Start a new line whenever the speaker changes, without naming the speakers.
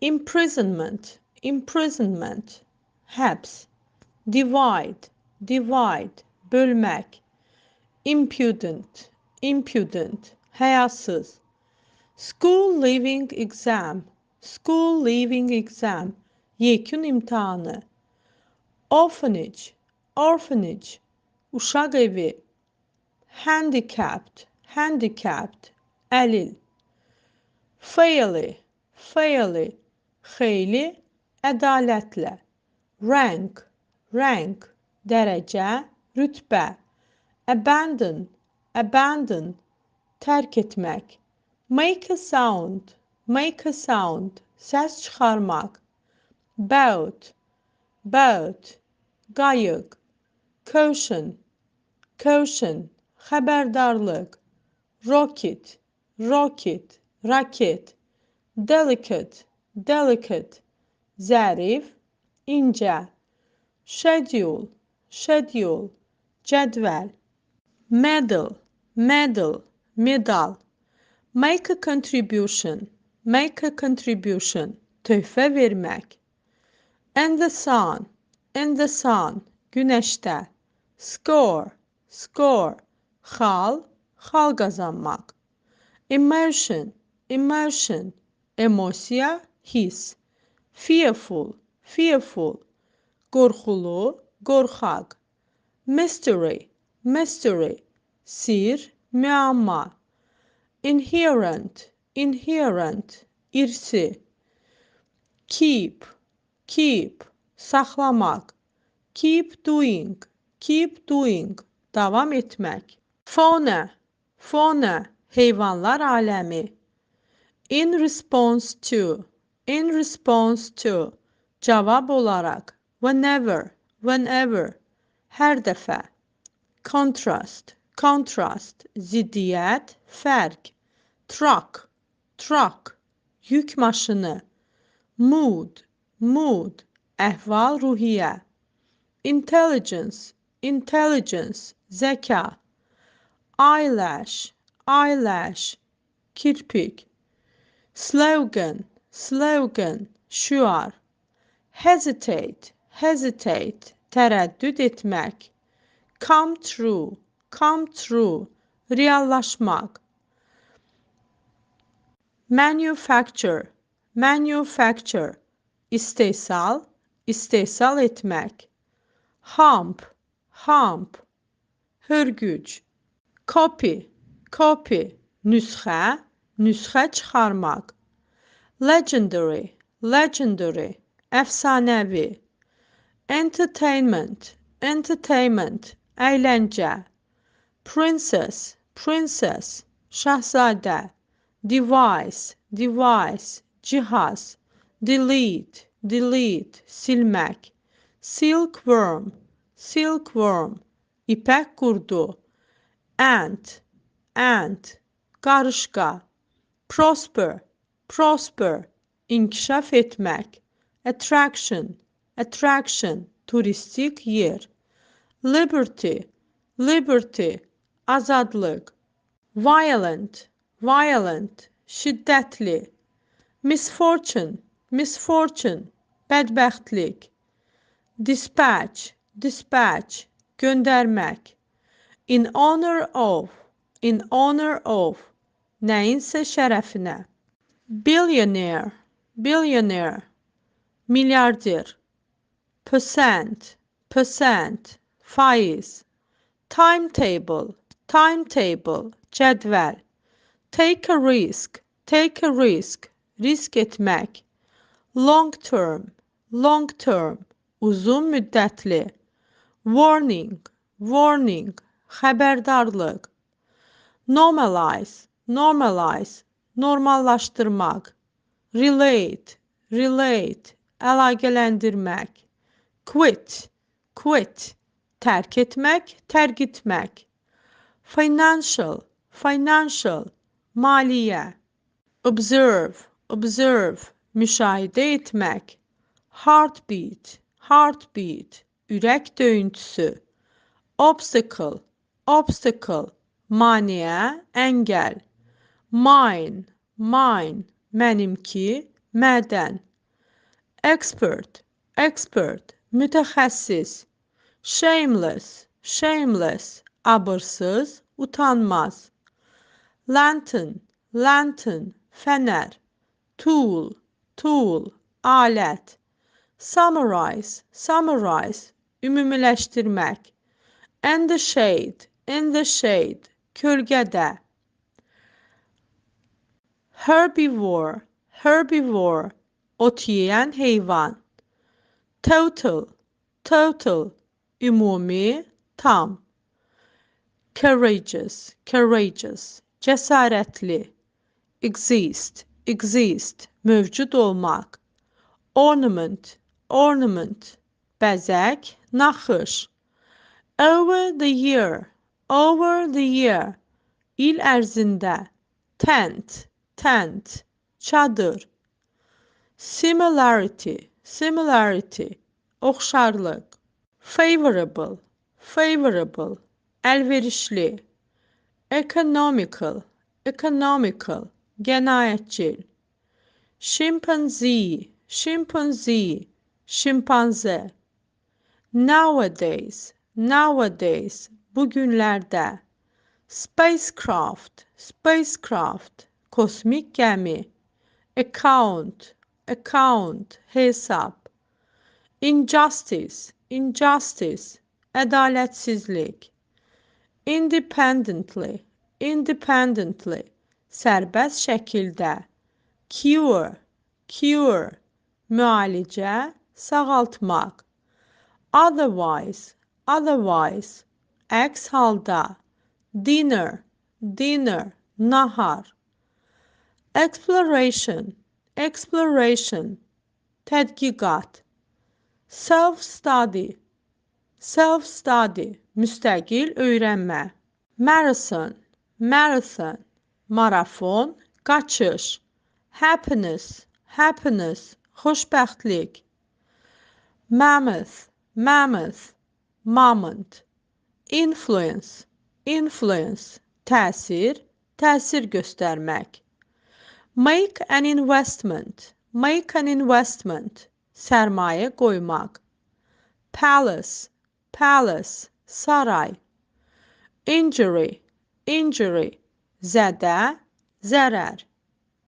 imprisonment, imprisonment, həbs, divide, divide, bölmək, impudent, impudent, həyasız, school leaving exam, school leaving exam, yekun imtahanı, orphanage, orphanage, uşaq evi, handicapped, handicapped, əlil, fairly, fairly, xeyli, ədalətlə, rank, rank, dərəcə, rütbə, abandon, abandon, tərk etmək, make a sound, səs çıxarmaq, boat, boat, qayıq, caution, caution, xəbərdarlıq, rocket, rocket, raket, delicate, delicate, zərif, incə, schedule, schedule, cədvəl, medal, medal, medal, make a contribution, töhfə vermək, in the sun, günəşdə, score, score, xal, xal qazanmaq, emotion, emotion, emosiya, his, fearful, fearful, qorxulu, qorxaq, mystery, mystery, sir, müəmma, inherent, inherent, irsi, keep, keep, saxlamaq, keep doing, davam etmək, fauna, fauna, heyvanlar aləmi, in response to, cavab olaraq, whenever, hər dəfə, contrast, contrast, ziddiyyət, fərq, truck, truck, yük maşını, mood, mood, əhval-ruhiyyə, intelligence, intelligence, zəka, eyelash, eyelash, kirpik, slogan, slogan, şüar, hesitate, hesitate, tərəddüd etmək, come true, reallaşmaq, manufacture, manufacture, istehsal, istehsal etmək, hump, hump, hörgüc, copy, copy, nüsxə, nüsxə çıxarmaq, legendary, legendary, əfsanəvi, entertainment, entertainment, əyləncə, princess, princess, şahzadə, device, device, cihaz, delete, delete, silmək, silkworm, silkworm, ipək qurdu, ant, ant, qarışqa, prosper, prosper, inkişaf etmək, attraction, attraction, turistik yer, liberty, liberty, azadlıq, violent, violent, şiddətli, misfortune, misfortune, bədbəxtlik, dispatch, dispatch, göndərmək, in honor of, nəyinsə şərəfinə, billionaire, billionaire, milyarder, percent, percent, faiz, timetable, timetable, cədvəl, take a risk, risk etmək, long term, uzun müddətli, warning, warning, xəbərdarlıq, normalize, normallaşdırmaq, relate, əlaqələndirmək, quit, tərk etmək, tərk etmək, financial, maliyyə, observe, müşahidə etmək, heartbeat, ürək döyüntüsü, obstacle, maneə, əngəl, mine, mənimki, mədən, expert, expert, mütəxəssis, shameless, shameless, abırsız, utanmaz, lantern, lantern, fənər, tool, tool, alət, summarize, summarize, ümumiləşdirmək, in the shade, kölgədə, herbivore, herbivore, ot yeyən heyvan, total, total, ümumi, tam, courageous, courageous, cəsarətli, exist, exist, mövcud olmaq, ornament, ornament, bəzək, naxış, over the year, il ərzində, tent, tent, çadır, similarity, similarity, oxşarlıq, favorable, favorable, əlverişli, economical, economical, qənaətcil, chimpanzee, chimpanzee, şimpanze, nowadays, nowadays, bugünlərdə, spacecraft, spacecraft, kosmik gəmi, account, account, hesab, injustice, injustice, ədalətsizlik, independently, independently, sərbəst şəkildə, cure, cure, müalicə, sağaltmaq, otherwise, otherwise, əks halda, dinner, dinner, nahar, exploration, exploration, tədqiqat, self-study, self-study, müstəqil öyrənmə, marathon, marathon, marafon, qaçış, happiness, happiness, xoşbəxtlik, mammoth, mammoth, mamont, influence, influence, təsir, təsir göstərmək, make an investment, make an investment, sərmayə qoymaq, palace, palace, saray, injury, injury, zədə, zərər,